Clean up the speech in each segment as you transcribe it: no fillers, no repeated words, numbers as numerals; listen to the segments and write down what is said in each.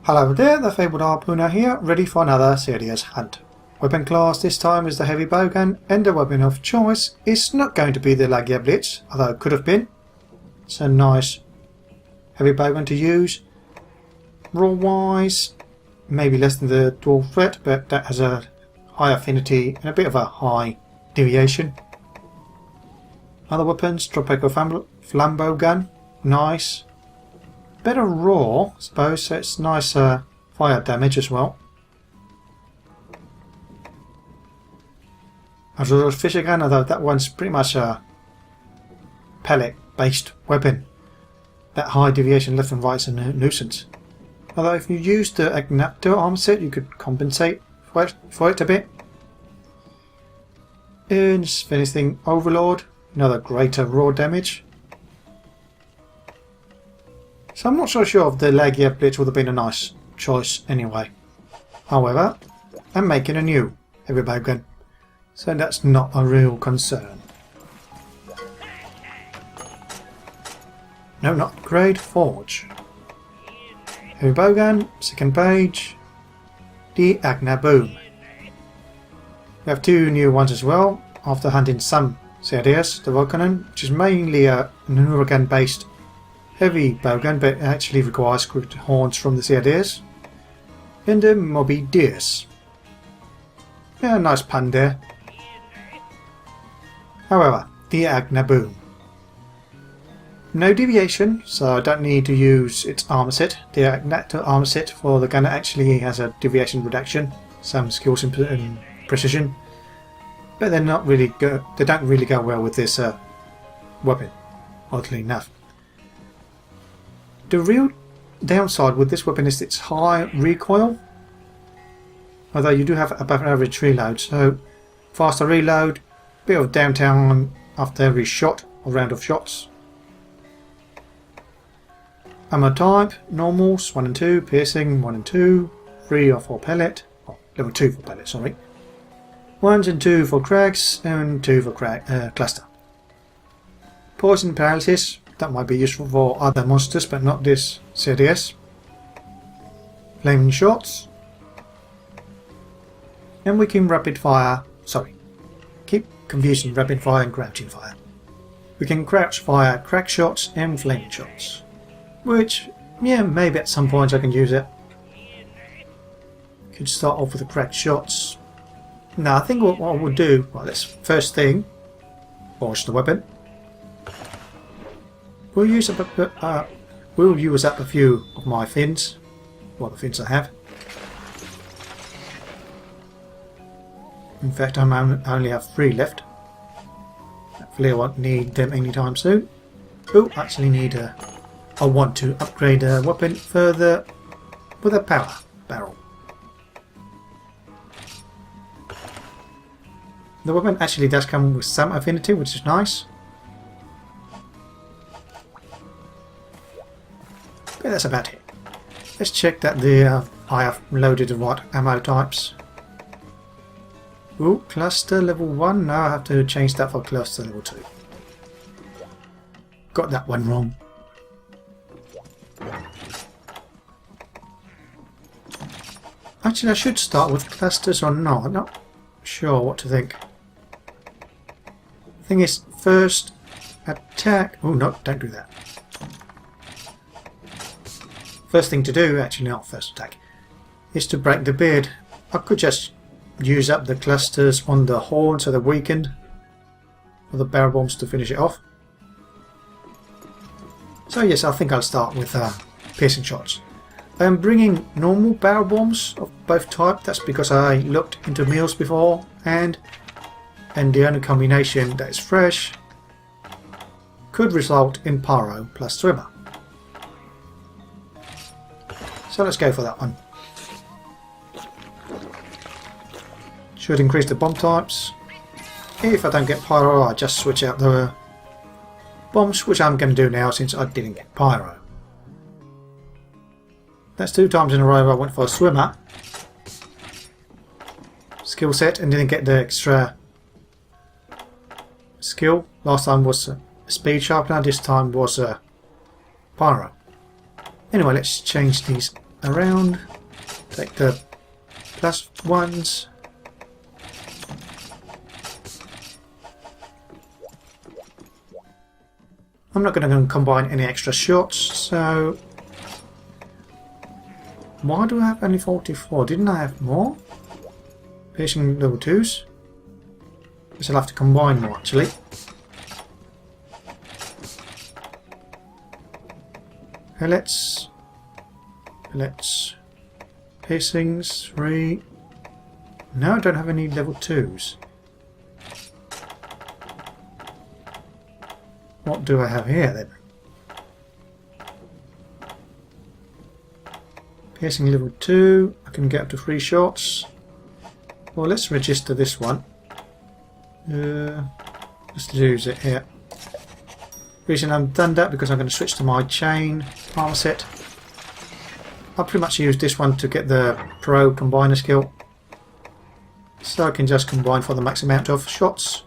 Hello there, the Fabled Harpooner here, ready for another Ceadeus hunt. Weapon class this time is the Heavy Bowgun, and the weapon of choice is not going to be the Agnaboom, although it could have been. It's a nice Heavy Bowgun to use. Roll wise, maybe less than the Dwarf threat, but that has a high affinity and a bit of a high deviation. Other weapons, Tropical Flambeau Gun, nice. Better raw, I suppose, so it's nice fire damage as well. As well as Fisher Gun, although that one's pretty much a pellet based weapon. That high deviation left and right is a nuisance. Although if you use the Agnaboom armor set, you could compensate for it a bit. And if anything, Overlord, another greater raw damage. So I'm not so sure if the Agnaboom Blitz would have been a nice choice anyway. However, I'm making a new Heavy Bowgun, so that's not a real concern. No, not Grade Forge. Heavy Bowgun, second page, the Agnaboom. We have two new ones as well, after hunting some Ceadeus, the Volcanon, which is mainly a Nuragan based Heavy Bowgun, but it actually requires cryptic horns from the Ceadeus. And the Ceadeus. Yeah, nice pun there. However, the Agnaboom. No deviation, so I don't need to use its armor set. The Agnaboom armor set for the gunner actually has a deviation reduction, some skills and precision, but they're not really they don't really go well with this weapon, oddly enough. The real downside with this weapon is its high recoil, although you do have above average reload, so faster reload, bit of downtime after every shot or round of shots. Ammo type, normals 1 and 2, piercing 1 and 2, 3 or 4 pellet, oh, level 2 for pellet, sorry. 1 and 2 for cracks and 2 for cluster. Poison paralysis. That might be useful for other monsters, but not this Ceadeus. Flaming shots. And we can rapid fire. Sorry. Keep confusing rapid fire and crouching fire. We can crouch fire crack shots and flaming shots. Which, yeah, maybe at some point I can use it. Could start off with the crack shots. Now I think what I will do, well, let's first thing, forge the weapon. We'll use up a few of my fins, well, the fins I have. In fact, I only have 3 left. Hopefully I won't need them anytime soon. Oh, actually need I want to upgrade a weapon further with a power barrel. The weapon actually does come with some affinity, which is nice. But that's about it. Let's check that I have loaded the right ammo types. Ooh, cluster level 1. Now I have to change that for cluster level 2. Got that one wrong. Actually, I should start with clusters or not. I'm not sure what to think. Thing is, first attack. Oh no, don't do that. First thing to do, actually not first attack, is to break the beard. I could just use up the clusters on the horn so they're weakened for the barrel bombs to finish it off. So yes, I think I'll start with piercing shots. I'm bringing normal barrel bombs of both type. That's because I looked into meals before, and the only combination that is fresh could result in pyro plus swimmer. So let's go for that one. Should increase the bomb types. If I don't get pyro, I just switch out the bombs, which I'm going to do now since I didn't get pyro. That's 2 times in a row I went for a swimmer skill set and didn't get the extra skill. Last time was a speed sharpener, this time was a pyro. Anyway, let's change these around. Take the plus ones. I'm not going to combine any extra shots, so why do I have only 44? Didn't I have more? Piercing level 2s? Guess I'll have to combine more actually. Pellets. Piercings, 3. No, I don't have any level 2s. What do I have here then? Piercing level 2, I can get up to 3 shots. Well, let's register this one. Let's use it here. Reason I've done that because I'm going to switch to my chain armor set. I'll pretty much use this one to get the pro combiner skill. So I can just combine for the max amount of shots.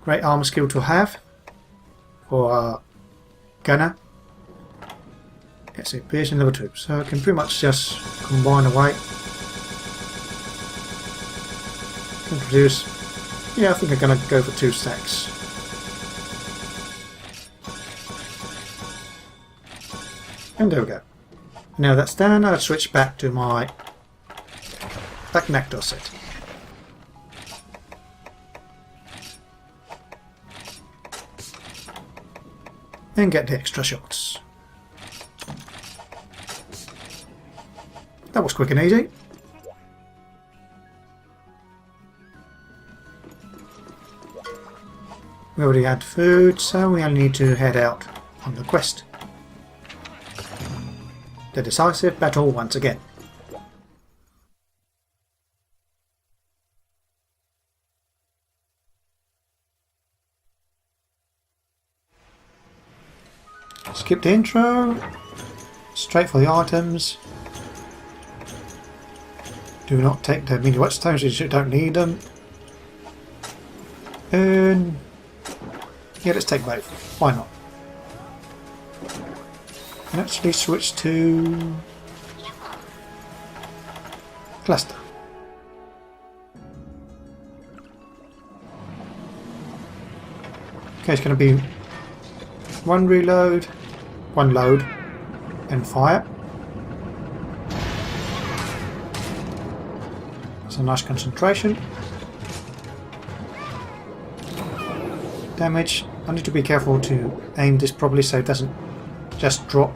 Great armor skill to have for a gunner. Let's see, piercing level 2. So I can pretty much just combine away. Can produce. Yeah, I think I'm going to go for 2 stacks. And there we go. Now that's done, I'll switch back to my Agnaboom set. And get the extra shots. That was quick and easy. We already had food, so we only need to head out on the quest. The Decisive Battle once again. Skip the intro, straight for the items. Do not take the mini whetstones if you don't need them. And yeah, let's take both. Why not? And actually switch to cluster. Okay, it's going to be 1 reload, 1 load, and fire. It's a nice concentration. Damage. I need to be careful to aim this properly so it doesn't just drop.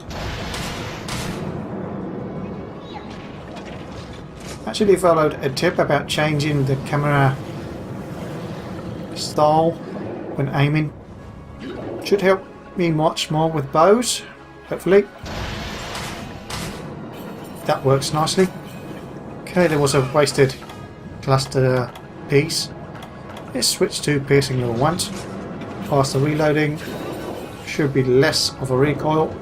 Actually followed a tip about changing the camera style when aiming. Should help me much more with bows, hopefully. That works nicely. Okay, there was a wasted cluster piece. Let's switch to piercing level 1. Faster reloading, should be less of a recoil.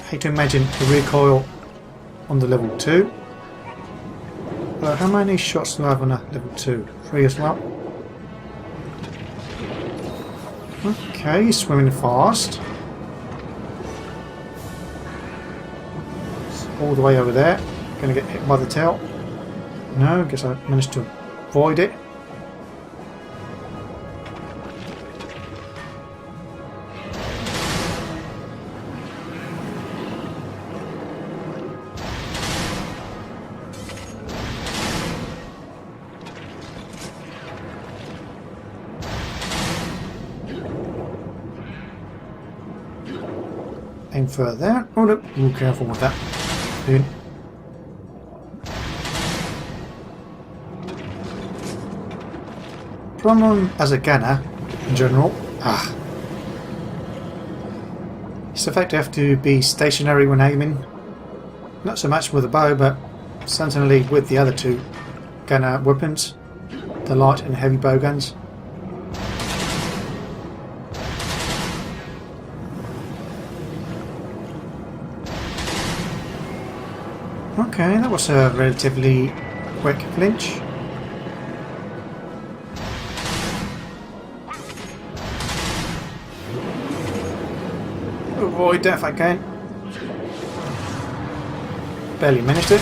Hate to imagine the recoil on the level 2. How many shots do I have on a level 2? 3 as well. Okay, he's swimming fast. All the way over there. Going to get hit by the tail. No, I guess I managed to avoid it. Aim further. Oh look, be careful with that. Dude. Problem as a gunner, in general, it's the fact you have to be stationary when aiming. Not so much with a bow, but certainly with the other 2 gunner weapons, the light and heavy bow guns. Okay, that was a relatively quick flinch. avoid that if I can. Barely managed it.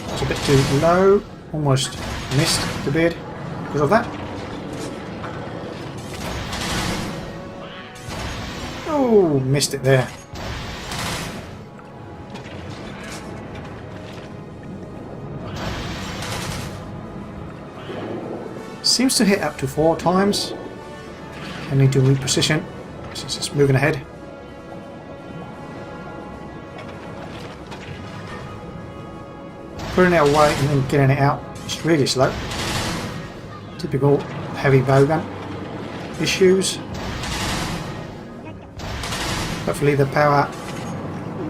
It's a bit too low. Almost missed the beard because of that. Oh, missed it there. Seems to hit up to 4 times. I need to reposition since it's moving ahead. Putting it away and then getting it out is really slow. Typical heavy bowgun issues. Hopefully the power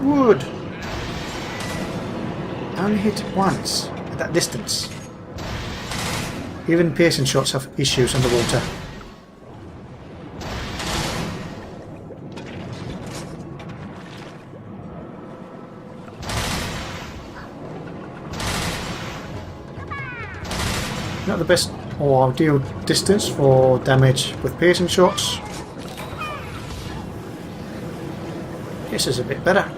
would only hit once at that distance. Even piercing shots have issues underwater. Not the best or ideal distance for damage with piercing shots. This is a bit better.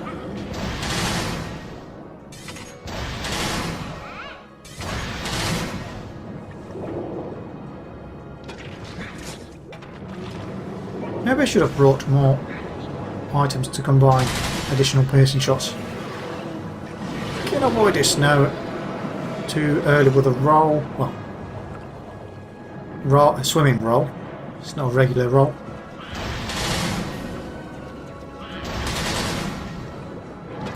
Maybe I should have brought more items to combine additional piercing shots. Can avoid this now too early with a roll. Well, a swimming roll. It's not a regular roll.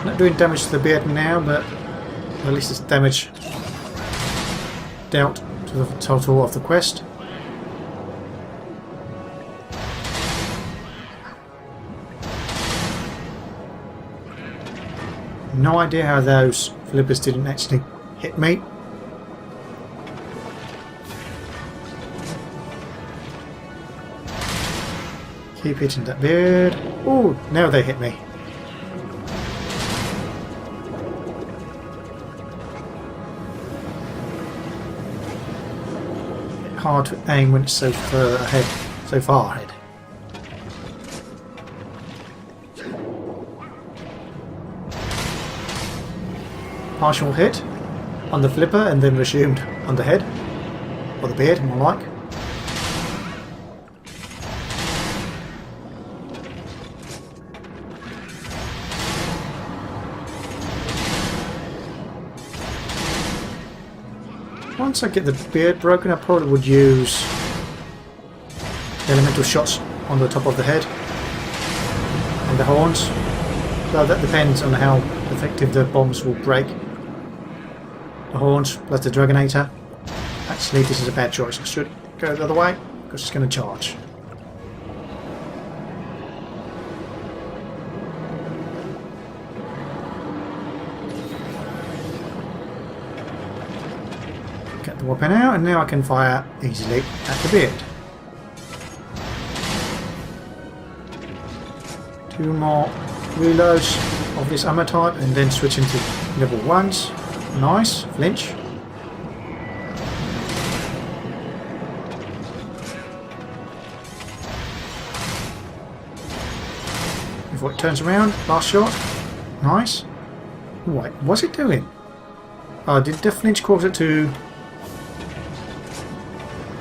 Not doing damage to the beard now, but at least it's damage dealt to the total of the quest. No idea how those flippers didn't actually hit me. Keep hitting that beard. Ooh, now they hit me. Hard to aim when it's so far ahead. Partial hit on the flipper and then resumed on the head. Or the beard, more like. Once I get the beard broken, I probably would use elemental shots on the top of the head and the horns. So that depends on how effective the bombs will break. The horns plus the Dragonator. Actually, this is a bad choice. I should go the other way because it's going to charge. Get the weapon out, and now I can fire easily at the beard. 2 more reloads of this ammo type, and then switch into level 1s. Nice, flinch. Before it turns around, last shot. Nice. Wait, what's it doing? Oh, did the flinch cause it to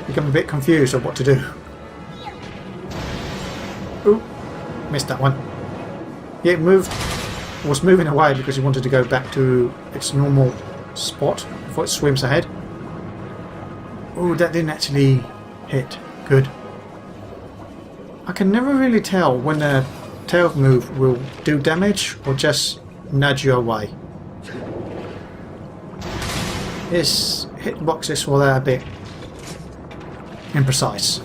become a bit confused of what to do? Ooh, missed that one. Yeah, it was moving away because it wanted to go back to its normal spot before it swims ahead. Oh, that didn't actually hit. Good. I can never really tell when a tail move will do damage or just nudge you away. This hitboxes were a bit imprecise.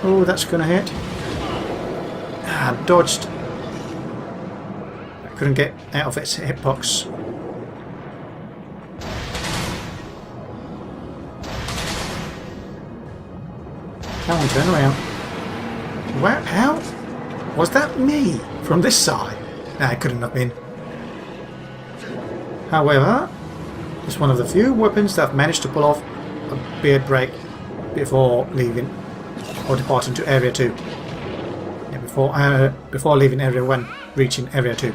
Oh, that's gonna hit. Ah, dodged. I couldn't get out of its hitbox. Come on, turn around. Wow, how? Was that me from this side? Nah, it couldn't have been. However, it's one of the few weapons that have managed to pull off a beard break before leaving or departing to Area 2. Yeah, before leaving Area 1, reaching Area 2.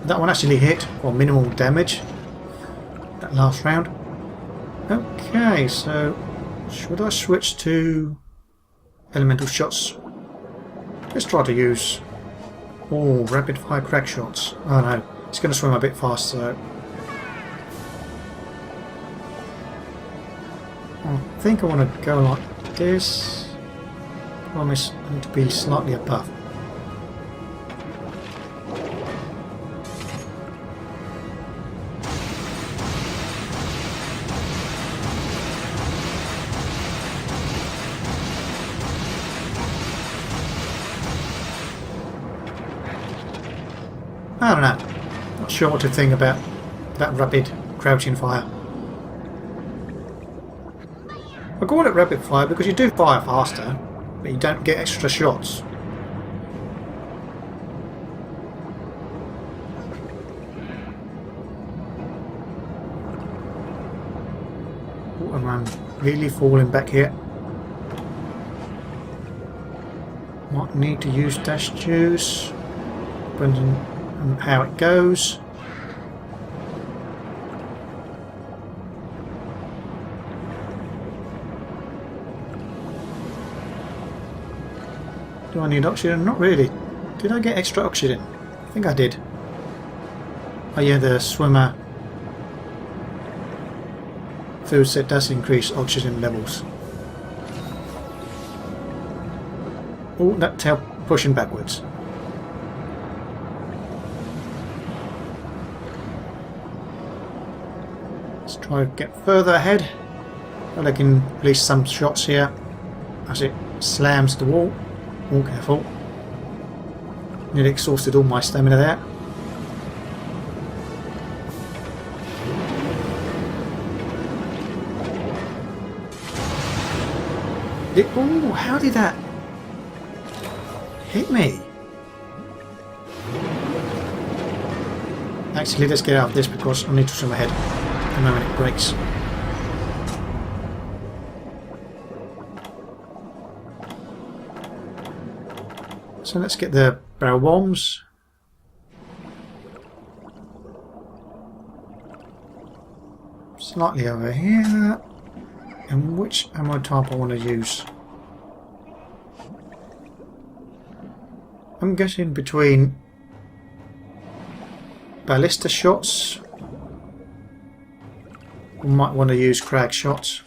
That one actually hit for minimal damage that last round. Okay, so should I switch to elemental shots? Let's try to use rapid fire crack shots. Oh no, it's going to swim a bit fast, so I think I want to go like this. Promise I need to be slightly above. I don't know. Not sure what to think about that rapid crouching fire. I call it rapid fire because you do fire faster, but you don't get extra shots. Oh, am I really falling back here? Might need to use dash juice. Depending on how it goes. Do I need oxygen? Not really. Did I get extra oxygen? I think I did. Oh yeah, the swimmer food set does increase oxygen levels. Oh, that tail pushing backwards. Let's try to get further ahead. Well, I can release some shots here as it slams the wall. Oh, careful. Nearly exhausted all my stamina there. Oh, how did that hit me? Actually, let's get out of this because I need to swim ahead the moment it breaks. So let's get the barrel bombs. Slightly over here. And which ammo type I want to use? I'm guessing between ballista shots. I might want to use crag shots.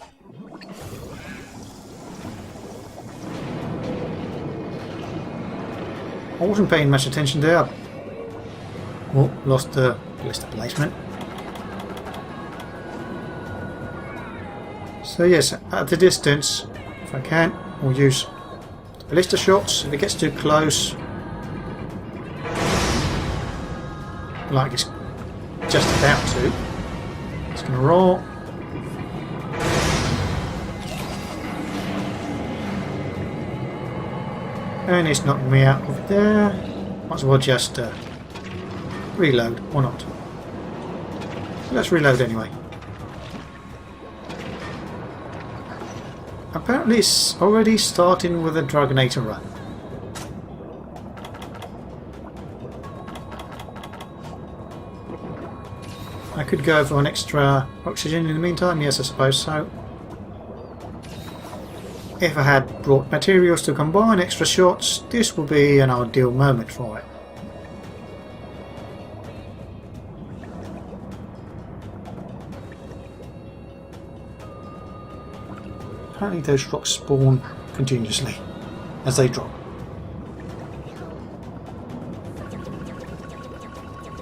I wasn't paying much attention there. Oh, lost the ballista placement. So yes, at the distance, if I can, I'll use the ballista shots. If it gets too close, like it's just about to, it's going to roll. And it's knocked me out of there. Might as well just reload, or not. Let's reload anyway. Apparently it's already starting with a Dragonator run. I could go for an extra oxygen in the meantime, yes I suppose so. If I had brought materials to combine extra shots, this would be an ideal moment for it. Apparently those rocks spawn continuously as they drop.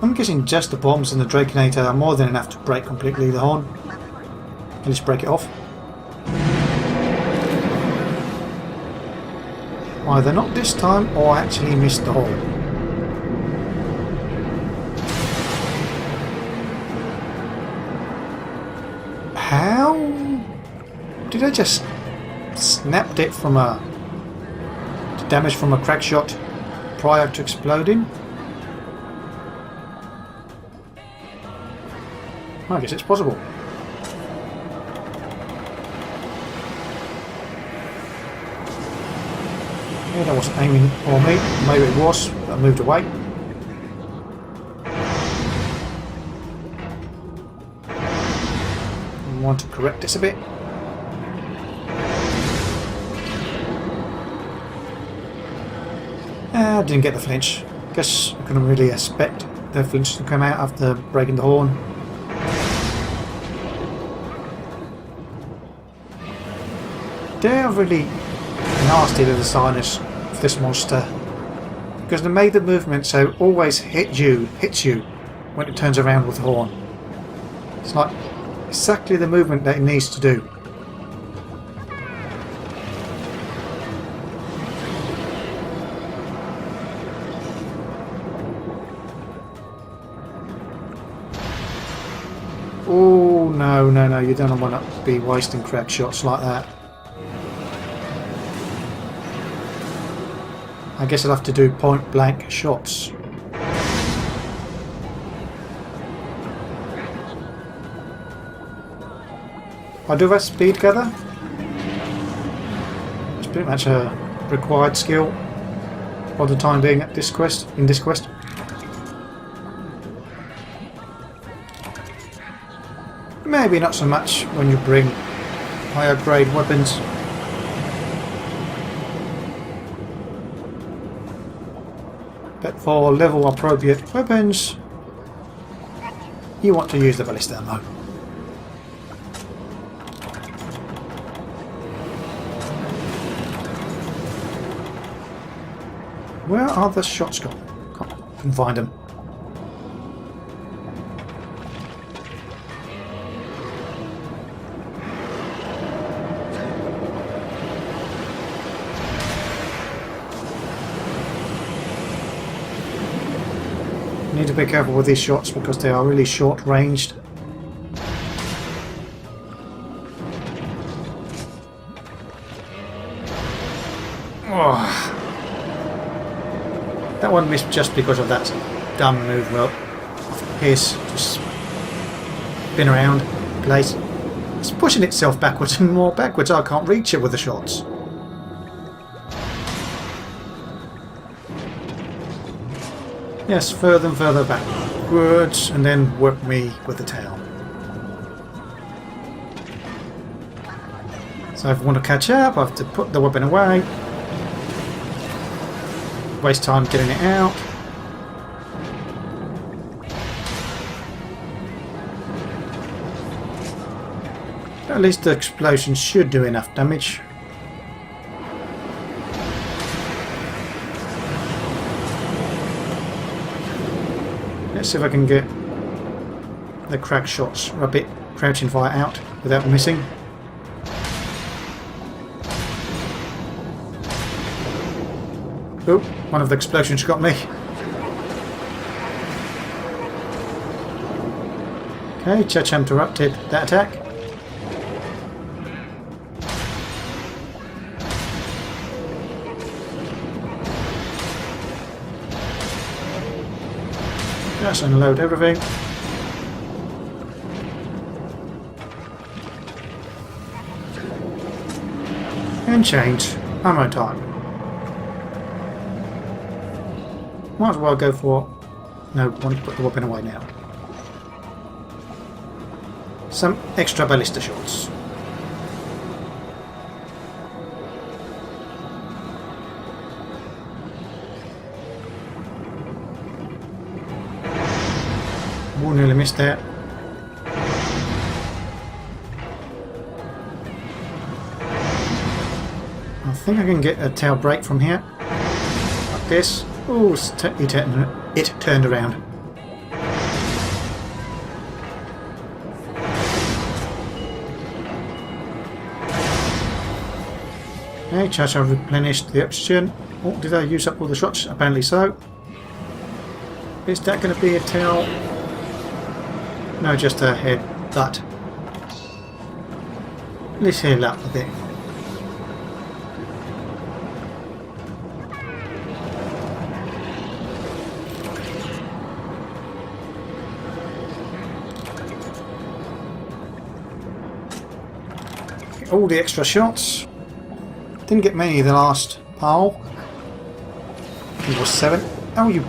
I'm guessing just the bombs and the Draconator are more than enough to break completely the horn. At least break it off. Either not this time or I actually missed the hole. How did I just snapped it from a damage from a crack shot prior to exploding? I guess it's possible. Yeah, that wasn't aiming for me. Maybe it was, but I moved away. I want to correct this a bit. I didn't get the flinch. Guess I couldn't really expect the flinch to come out after breaking the horn. They're really nasty the designers of this monster, because they made the movement so it always hits you when it turns around with the horn. It's like exactly the movement that it needs to do. Oh no, you don't want to be wasting crack shots like that. I guess I'll have to do point blank shots. I do have speed gather. It's pretty much a required skill for the time being at this quest. In this quest, maybe not so much when you bring higher grade weapons. But for level appropriate weapons, you want to use the ballista ammo. Where are the shots gone? Can't find them. Need to be careful with these shots because they are really short ranged. Oh. That one missed just because of that dumb move. Well, Pierce just spin around the place. It's pushing itself backwards and more backwards. I can't reach it with the shots. Yes, further and further backwards, and then work me with the tail. So if I want to catch up, I have to put the weapon away. Waste time getting it out. At least the explosion should do enough damage. Let's see if I can get the crack shots rabbit crouching fire out without missing. Oh, one of the explosions got me. Okay, Checham interrupted that attack. Just unload everything. And change ammo time. Might as well go for... No, want to put the weapon away now. Some extra ballista shots. Nearly missed that. I think I can get a tail break from here. Like this. Oh, it turned around. Okay, charge have replenished the oxygen. Oh, did I use up all the shots? Apparently so. Is that going to be a tail? No, just a head butt. Let's heal up a bit. Get all the extra shots. Didn't get many the last pile. It was 7. Oh, you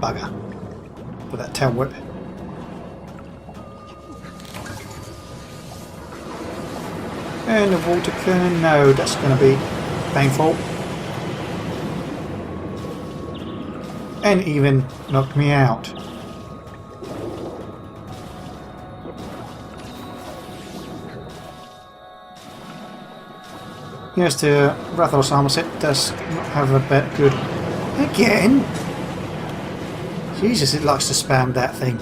bugger. With that tail whip. And the water cannon. No, that's going to be painful. And even knocked me out. Yes, the Rathalos armor set does not have a bit good. Again? Jesus, it likes to spam that thing.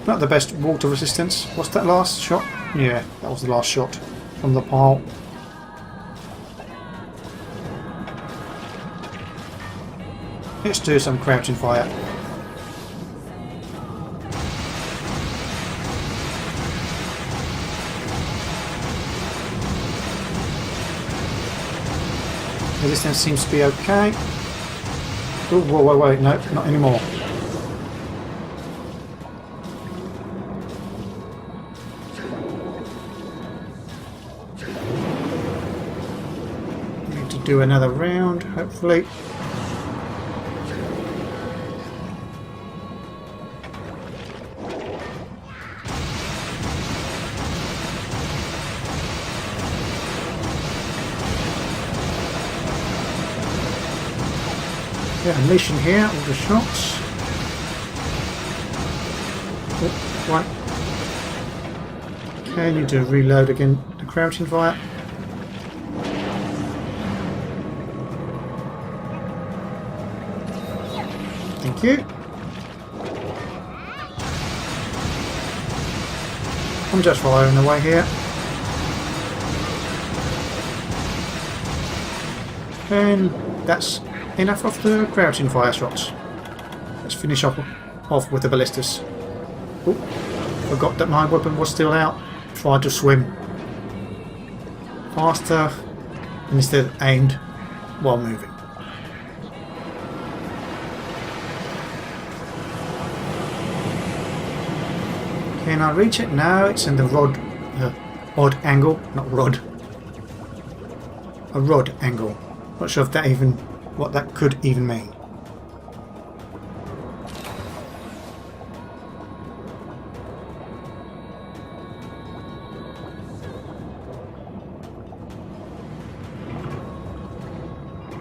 Not the best water resistance. What's that last shot? Yeah, that was the last shot from the pile. Let's do some crouching fire. Resistance seems to be okay. Oh, whoa, wait, no, not anymore. Need to do another round, hopefully. Yeah, unleashing here, all the shots. Oh, right. Okay, need to reload again the crouching fire. Thank you. I'm just firing away here. And that's enough of the crouching fire shots. Let's finish off with the ballistas. Oh, forgot that my weapon was still out. Tried to swim faster and instead aimed while moving. Can I reach it? No, it's in the odd angle, not rod. A rod angle. Not sure if that even what that could even mean.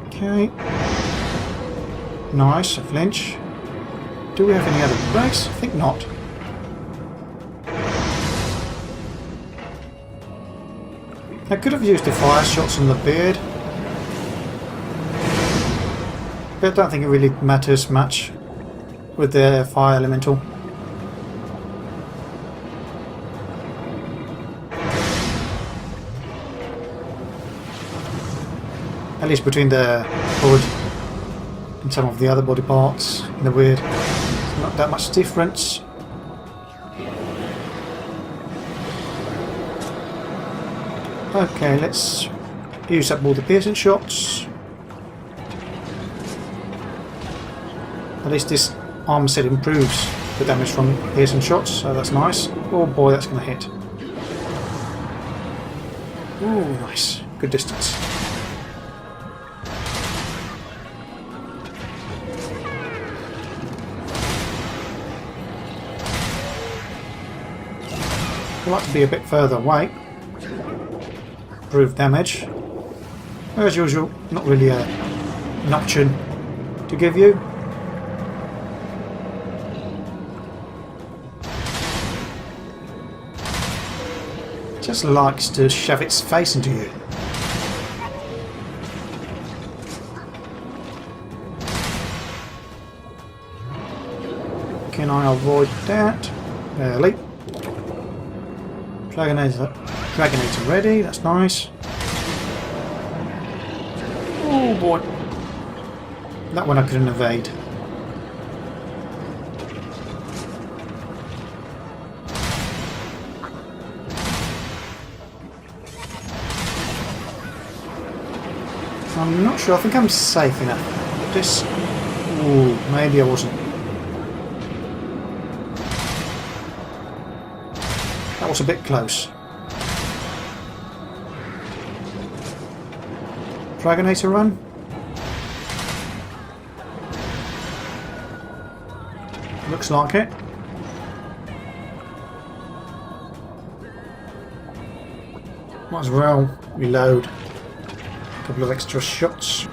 Okay. Nice, a flinch. Do we have any other breaks? I think not. I could have used the fire shots on the beard. But I don't think it really matters much with the fire elemental. At least between the hood and some of the other body parts in the weird, not that much difference. Okay, let's use up all the piercing shots. At least this armor set improves the damage from piercing shots, so that's nice. Oh boy, that's going to hit. Oh, nice. Good distance. I'd like to be a bit further away. Improve damage. As usual, not really an option to give you. Just likes to shove its face into you. Can I avoid that? Barely. Dragonades are ready, that's nice. Oh boy. That one I couldn't evade. I'm not sure. I think I'm safe enough. This... Ooh, maybe I wasn't. That was a bit close. Dragonator run. Looks like it. Might as well reload. A couple of extra shots.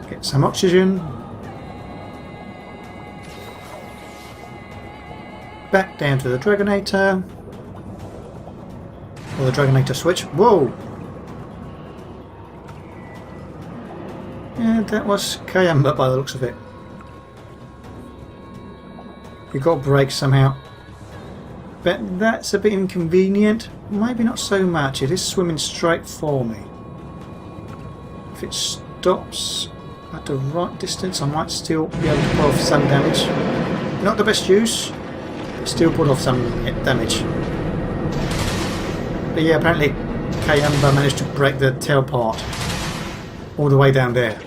Get some oxygen. Back down to the Dragonator. Or the Dragonator switch. Whoa! Yeah, that was Kayamba by the looks of it. You got to brake somehow. But that's a bit inconvenient. Maybe not so much. It is swimming straight for me. If it stops at the right distance, I might still be able to put off some damage. Not the best use, but still put off some damage. But yeah, apparently Kayamba managed to break the tail part all the way down there.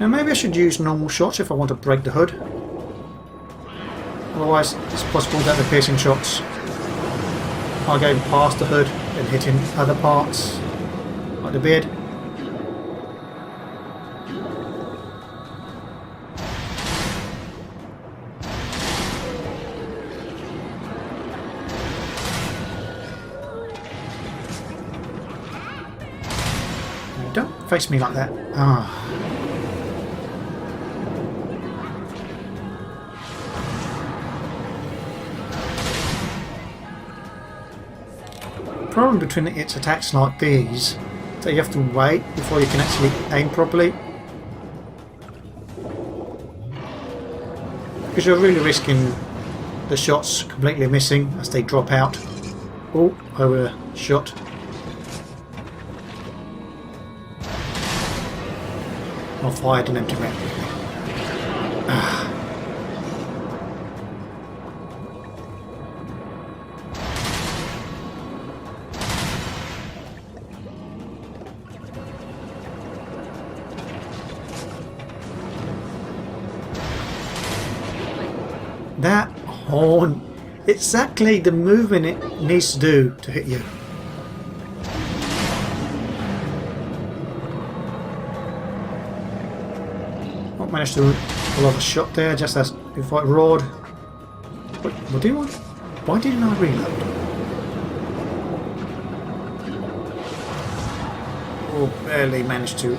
Now maybe I should use normal shots if I want to break the hood. Otherwise it's possible that the piercing shots are going past the hood and hitting other parts, like the beard. Don't face me like that. Ah. The problem between its attacks like these is that you have to wait before you can actually aim properly. Because you're really risking the shots completely missing as they drop out. Oh, overshot. I fired an empty round. Ah. That horn, exactly the movement it needs to do to hit you. Managed to pull off a shot there just as before it roared. What do you want? Why didn't I reload? Oh, barely managed to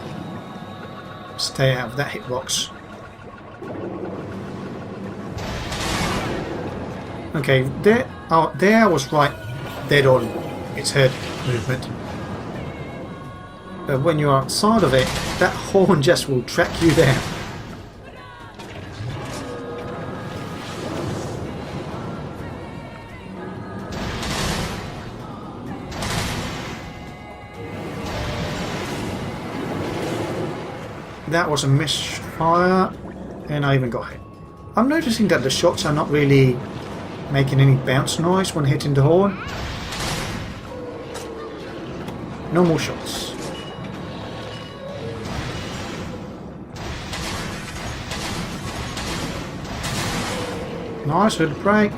stay out of that hitbox. Okay, there. Oh, there I was right, dead on its head movement. But when you're outside of it, that horn just will track you down. That was a misfire, and I even got hit. I'm noticing that the shots are not really making any bounce noise when hitting the horn. Normal shots. Nice hood break.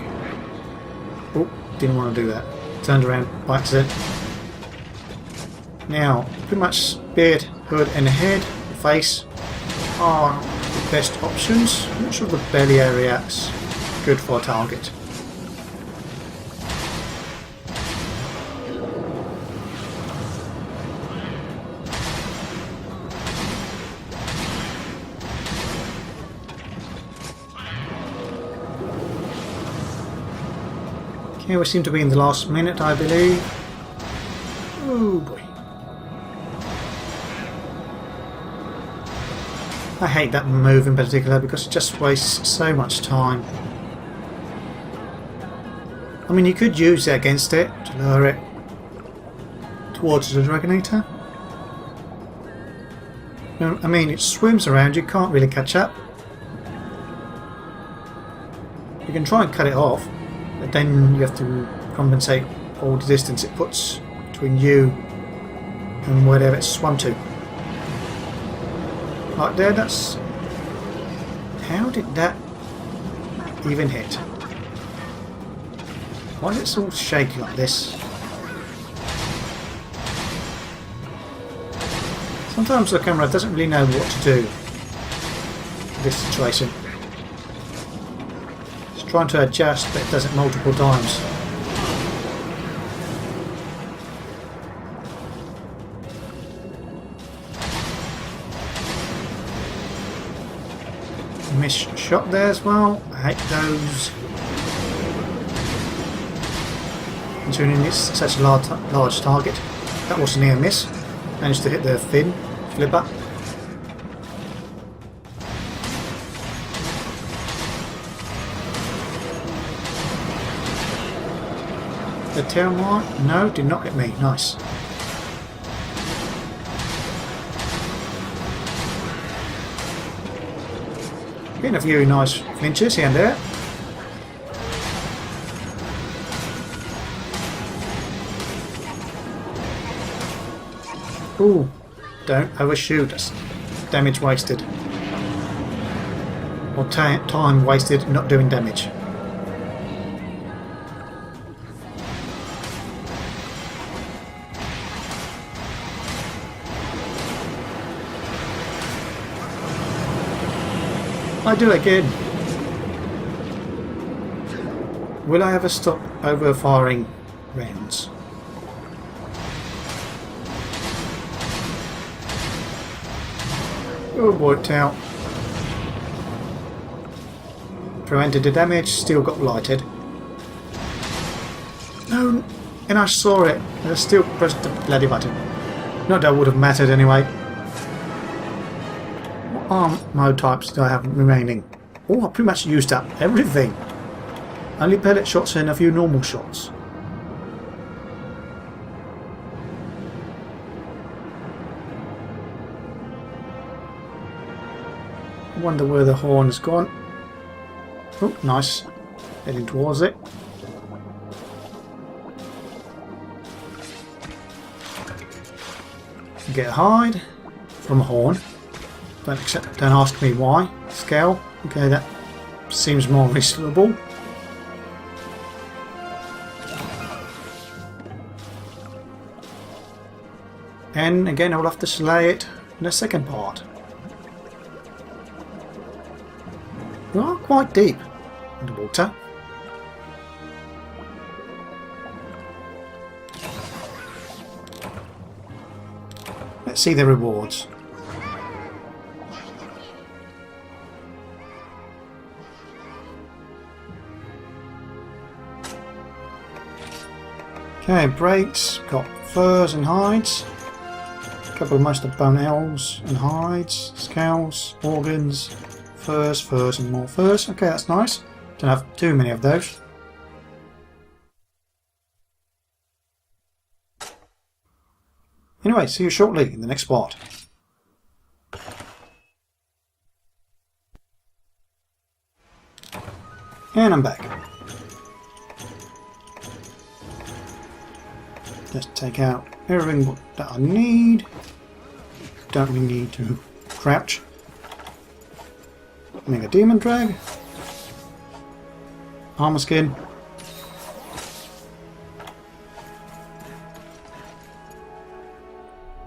Oh, didn't want to do that. Turned around by accident. Now, pretty much beard, hood, and head. Face are the best options. I'm not sure the belly area's good for a target. Okay, we seem to be in the last minute, I believe. Oh boy. I hate that move in particular because it just wastes so much time. I mean, you could use it against it to lure it towards the Dragonator. I mean, it swims around, you can't really catch up. You can try and cut it off, but then you have to compensate all the distance it puts between you and wherever it's swum to. Right there, that's... How did that even hit? Why is it so shaky like this? Sometimes the camera doesn't really know what to do in this situation. It's trying to adjust, but it does it multiple times. Missed shot there as well. I hate those. Considering it's such a large target. That was a near miss. Managed to hit the fin flipper. The tail mark? No, did not hit me. Nice. Getting a few nice flinches here and there. Ooh, don't overshoot us. Damage wasted. Or time wasted not doing damage. I do it again. Will I ever stop over firing rounds? Oh, worked out. Prevented the damage, still got lighted. No, and I saw it, and I still pressed the bloody button. Not that it would have mattered anyway. What armor types do I have remaining? Oh, I pretty much used up everything. Only pellet shots and a few normal shots. I wonder where the horn has gone. Oh, nice. Heading towards it. Get a hide from a horn. Don't ask me why. Scale. Okay, that seems more reasonable. And again, I'll have to slay it in the second part. We are quite deep in the water. Let's see the rewards. Okay, brakes, got furs and hides. A couple of most of bone owls and hides, scales, organs. Furs and more furs. Okay, that's nice. Don't have too many of those. Anyway, see you shortly in the next part. And I'm back. Let's take out everything that I need. Don't really need to crouch. Mega Demon Drag, armor skin,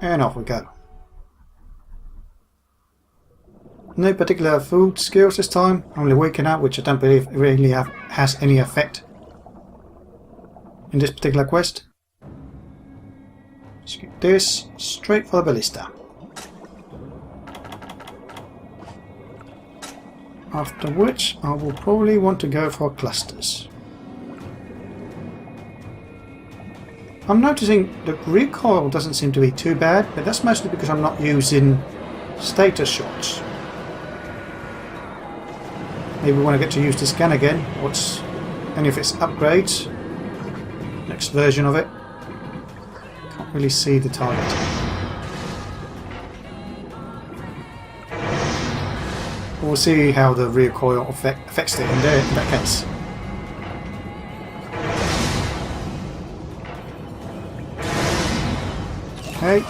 and off we go. No particular food skills this time, only waking up, which I don't believe really has any effect in this particular quest. Skip this, straight for the ballista. After which I will probably want to go for clusters. I'm noticing the recoil doesn't seem to be too bad, but that's mostly because I'm not using status shots. Maybe when I get to use this gun again, what's any of its upgrades, next version of it. Can't really see the target. We'll see how the recoil affects it in that case. Okay.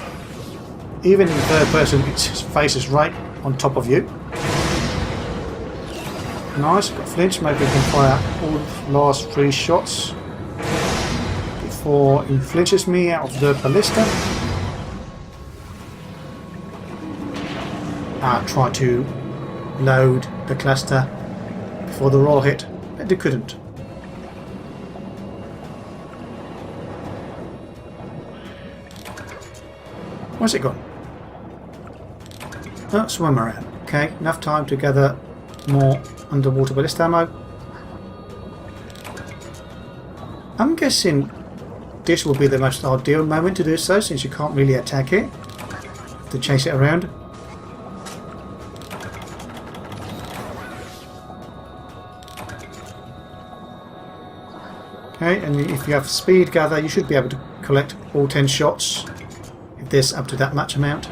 Even in third person, its face is right on top of you. Nice, got flinch. Maybe we can fire all the last 3 shots before he flinches me out of the ballista. I tried to load the cluster before the roll hit, but it couldn't. Where's it gone? Oh, swim around. Okay, enough time to gather more underwater ballista ammo. I'm guessing this will be the most ideal moment to do so, since you can't really attack it, to chase it around. Okay, and if you have speed gather, you should be able to collect all 10 shots if there's up to that much amount.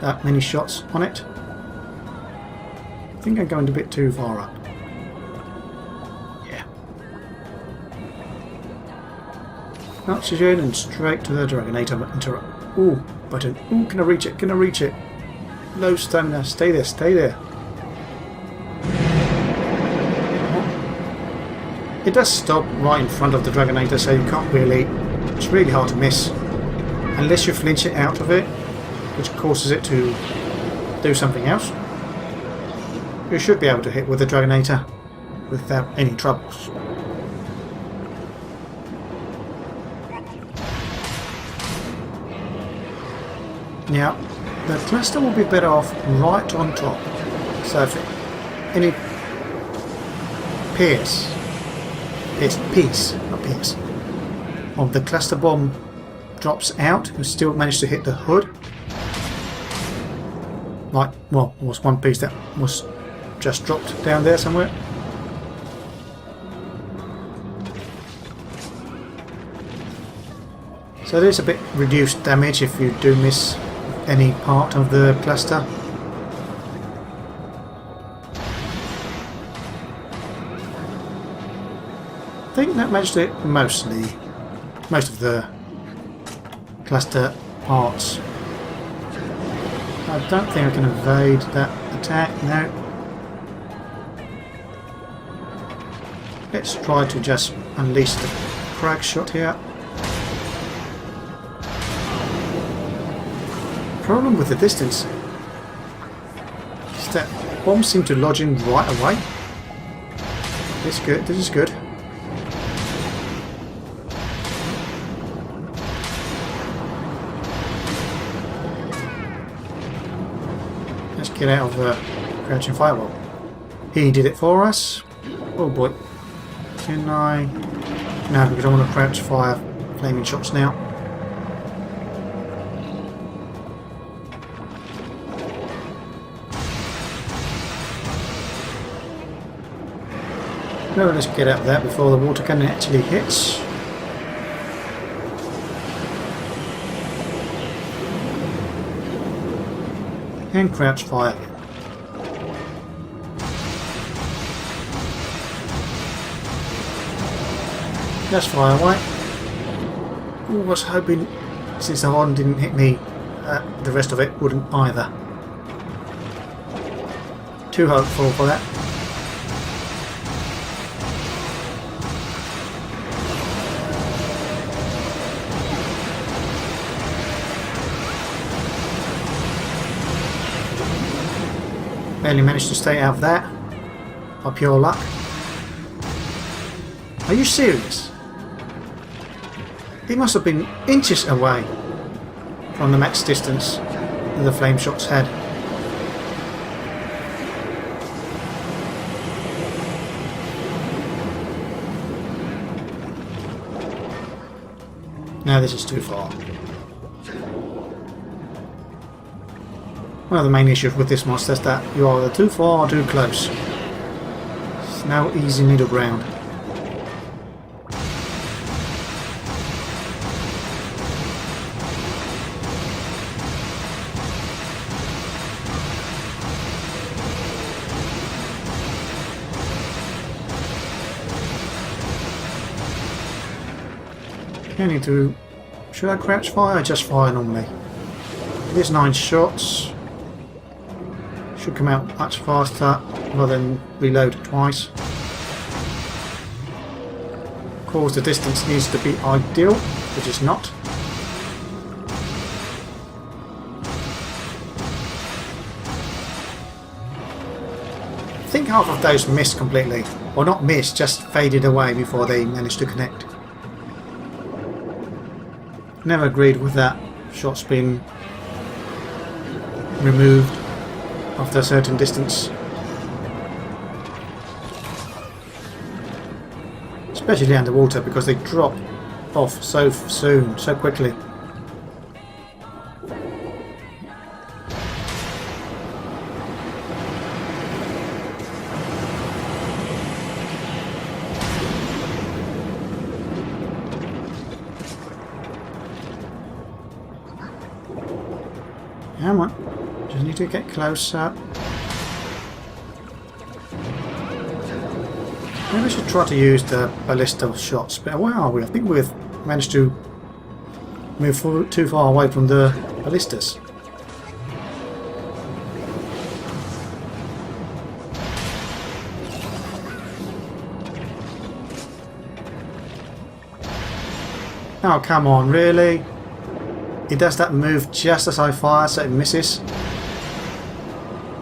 That many shots on it. I think I'm going a bit too far up. Yeah. Oxygen and straight to the Dragonator. Ooh, button. Ooh, can I reach it? Can I reach it? Low stamina. Stay there, stay there. It does stop right in front of the Dragonator, so you can't really... It's really hard to miss. Unless you flinch it out of it, which causes it to do something else. You should be able to hit with the Dragonator without any troubles. Now, the cluster will be better off right on top. So if any piece of the cluster bomb drops out, you still manage to hit the hood. Like, well, there was one piece that was just dropped down there somewhere. So there's a bit reduced damage if you do miss any part of the cluster. I think that managed to hit most of the cluster parts. I don't think I can evade that attack now. Let's try to just unleash the crack shot here. Problem with the distance is that bombs seem to lodge in right away. This is good, this is good. Let's get out of the crouching firewall. He did it for us. Oh boy. Can I... No, because I want to crouch fire flaming shots now. No, let's get out there before the water cannon actually hits. And crouch fire. Just fire away. Ooh, I was hoping, since the one didn't hit me, the rest of it wouldn't either. Too hopeful for that. Barely managed to stay out of that by pure luck. Are you serious? It must have been inches away from the max distance that the flame shots had. Now this is too far. One of the main issues with this monster is that you are either too far or too close. There's no easy middle ground. I need to Should I crouch fire or just fire normally? It is 9 shots. Should come out much faster rather than reload twice. Of course the distance needs to be ideal, which is not. I think half of those missed completely. Or not missed, just faded away before they managed to connect. Never agreed with that shots being removed after a certain distance. Especially underwater because they drop off so soon, so quickly. Come on, just need to get closer. Maybe I should try to use the ballista shots, but where are we? I think we've managed to move too far away from the ballistas. Oh, come on, really? It does that move just as I fire, so it misses.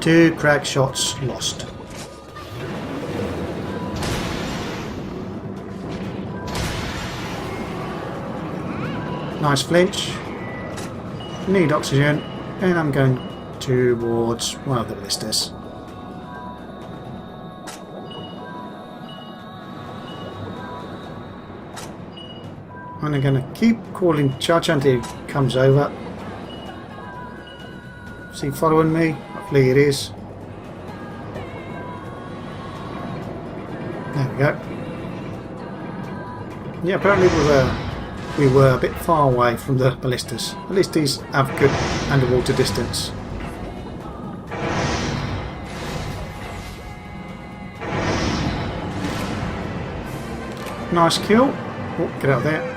2 crack shots lost. Nice flinch. Need oxygen, and I'm going towards one of the ballistas. And I'm going to keep calling charge until he comes over. Is he following me? Hopefully it is. There we go. Yeah, apparently we were a bit far away from the ballistas. At least these have good underwater distance. Nice kill. Oh, get out there.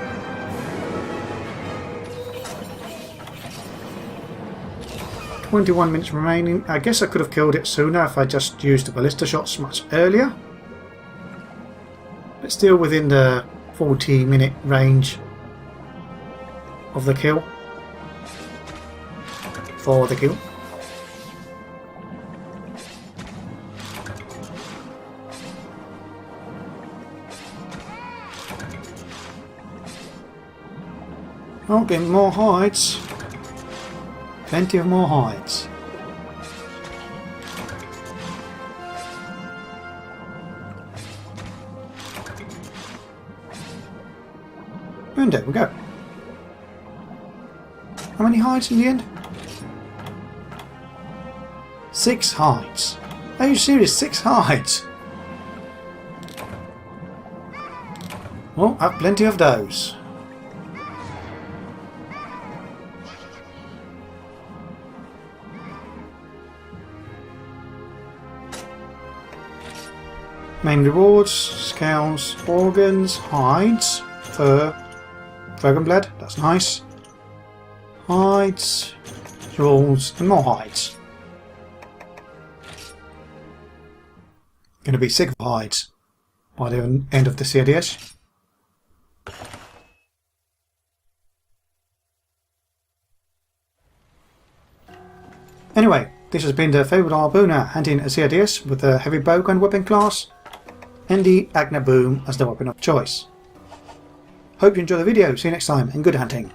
$21 remaining. I guess I could have killed it sooner if I just used the ballista shots much earlier. But still within the 40-minute range of the kill. For the kill. Oh, getting more hides. Plenty of more hides. And there we go. How many hides in the end? 6 hides. Are you serious? 6 hides? Well, I have plenty of those. Main rewards, scales, organs, hides, fur, dragon blood, that's nice. Hides, jewels, and more hides. Gonna be sick of hides by the end of the Ceadeus. Anyway, this has been the Fabled Harpooner hunting a Ceadeus with the Heavy Bowgun weapon class and the Agnaboom as the weapon of choice. Hope you enjoy the video, see you next time and good hunting.